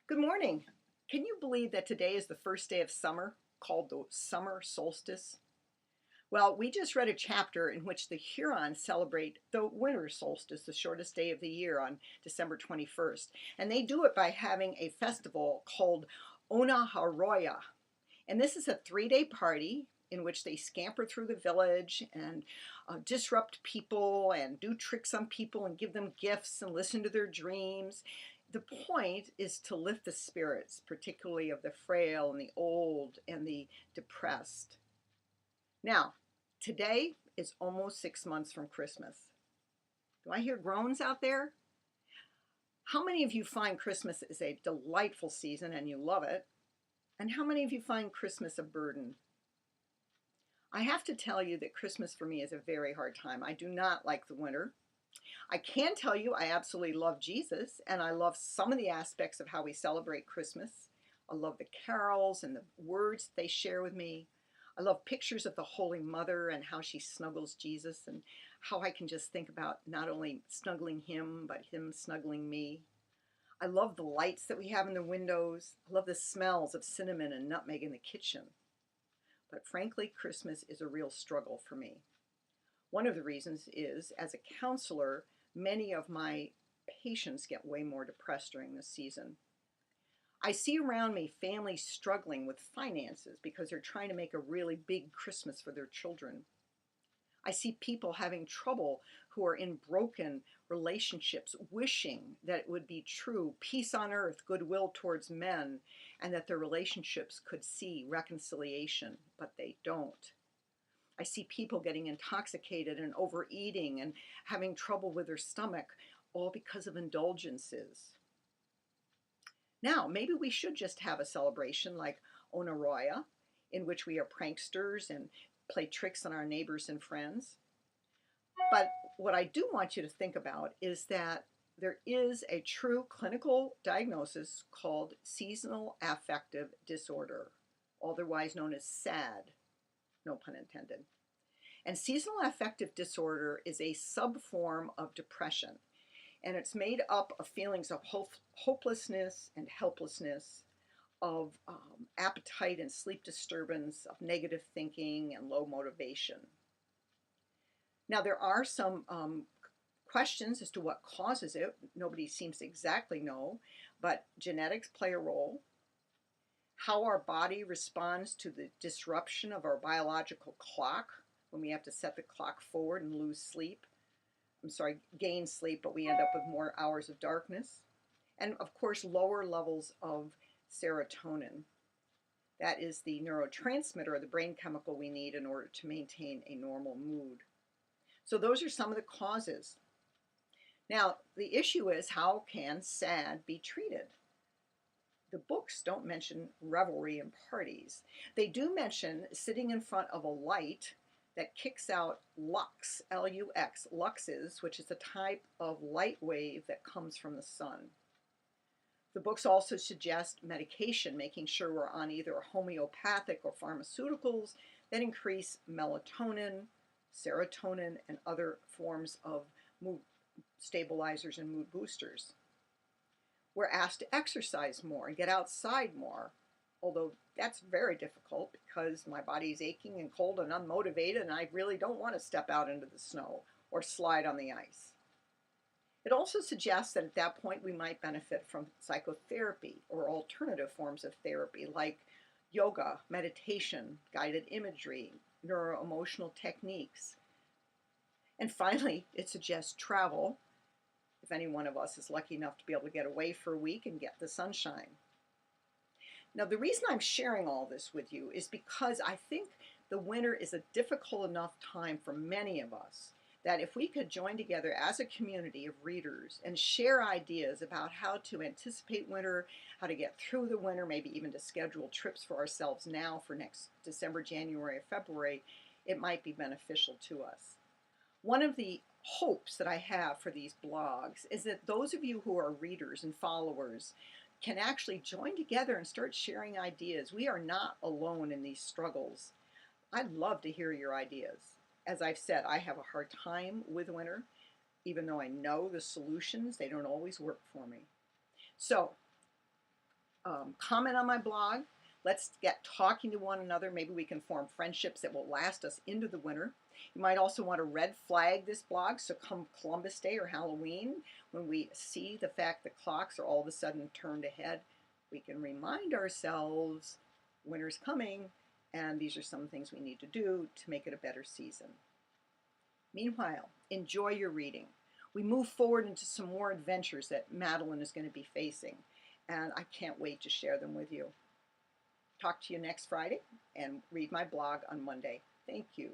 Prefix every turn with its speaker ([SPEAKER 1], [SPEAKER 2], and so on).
[SPEAKER 1] Good morning. Can you believe that today is the first day of summer, called the summer solstice? Well, we just read a chapter in which the Hurons celebrate the winter solstice, the shortest day of the year, on December 21st. And they do it by having a festival called Onaharoya. And this is a 3-day party in which they scamper through the village and disrupt people and do tricks on people and give them gifts and listen to their dreams. The point is to lift the spirits, particularly of the frail and the old and the depressed. Now, today is almost 6 months from Christmas. Do I hear groans out there? How many of you find Christmas is a delightful season and you love it? And how many of you find Christmas a burden? I have to tell you that Christmas for me is a very hard time. I do not like the winter. I can tell you I absolutely love Jesus, and I love some of the aspects of how we celebrate Christmas. I love the carols and the words they share with me. I love pictures of the Holy Mother and how she snuggles Jesus, and how I can just think about not only snuggling him, but him snuggling me. I love the lights that we have in the windows. I love the smells of cinnamon and nutmeg in the kitchen. But frankly, Christmas is a real struggle for me. One of the reasons is, as a counselor, many of my patients get way more depressed during this season. I see around me families struggling with finances because they're trying to make a really big Christmas for their children. I see people having trouble who are in broken relationships, wishing that it would be true, peace on earth, goodwill towards men, and that their relationships could see reconciliation, but they don't. I see people getting intoxicated and overeating and having trouble with their stomach, all because of indulgences. Now, maybe we should just have a celebration like Onaroya, in which we are pranksters and play tricks on our neighbors and friends. But what I do want you to think about is that there is a true clinical diagnosis called Seasonal Affective Disorder, otherwise known as SAD, no pun intended. And seasonal affective disorder is a subform of depression, and it's made up of feelings of hopelessness and helplessness, of appetite and sleep disturbance, of negative thinking and low motivation. Now, there are some questions as to what causes it. Nobody seems to exactly know, but genetics play a role. How our body responds to the disruption of our biological clock when we have to set the clock forward and gain sleep, but we end up with more hours of darkness. And of course, lower levels of serotonin. That is the neurotransmitter or the brain chemical we need in order to maintain a normal mood. So those are some of the causes. Now, the issue is, how can SAD be treated? The books don't mention revelry and parties. They do mention sitting in front of a light that kicks out lux, L-U-X, luxes, which is a type of light wave that comes from the sun. The books also suggest medication, making sure we're on either homeopathic or pharmaceuticals that increase melatonin, serotonin, and other forms of mood stabilizers and mood boosters. We're asked to exercise more and get outside more, although that's very difficult because my body's aching and cold and unmotivated, and I really don't want to step out into the snow or slide on the ice. It also suggests that at that point we might benefit from psychotherapy or alternative forms of therapy like yoga, meditation, guided imagery, neuroemotional techniques. And finally, it suggests travel, if any one of us is lucky enough to be able to get away for a week and get the sunshine. Now, the reason I'm sharing all this with you is because I think the winter is a difficult enough time for many of us that if we could join together as a community of readers and share ideas about how to anticipate winter, how to get through the winter, maybe even to schedule trips for ourselves now for next December, January, or February, it might be beneficial to us. One of the hopes that I have for these blogs is that those of you who are readers and followers can actually join together and start sharing ideas. We are not alone in these struggles. I'd love to hear your ideas. As I've said, I have a hard time with winter. Even though I know the solutions, they don't always work for me. So comment on my blog. Let's get talking to one another. Maybe we can form friendships that will last us into the winter. You might also want to red flag this blog, so come Columbus Day or Halloween, when we see the fact that clocks are all of a sudden turned ahead, we can remind ourselves winter's coming, and these are some things we need to do to make it a better season. Meanwhile, enjoy your reading. We move forward into some more adventures that Madeline is going to be facing, and I can't wait to share them with you. Talk to you next Friday and read my blog on Monday. Thank you.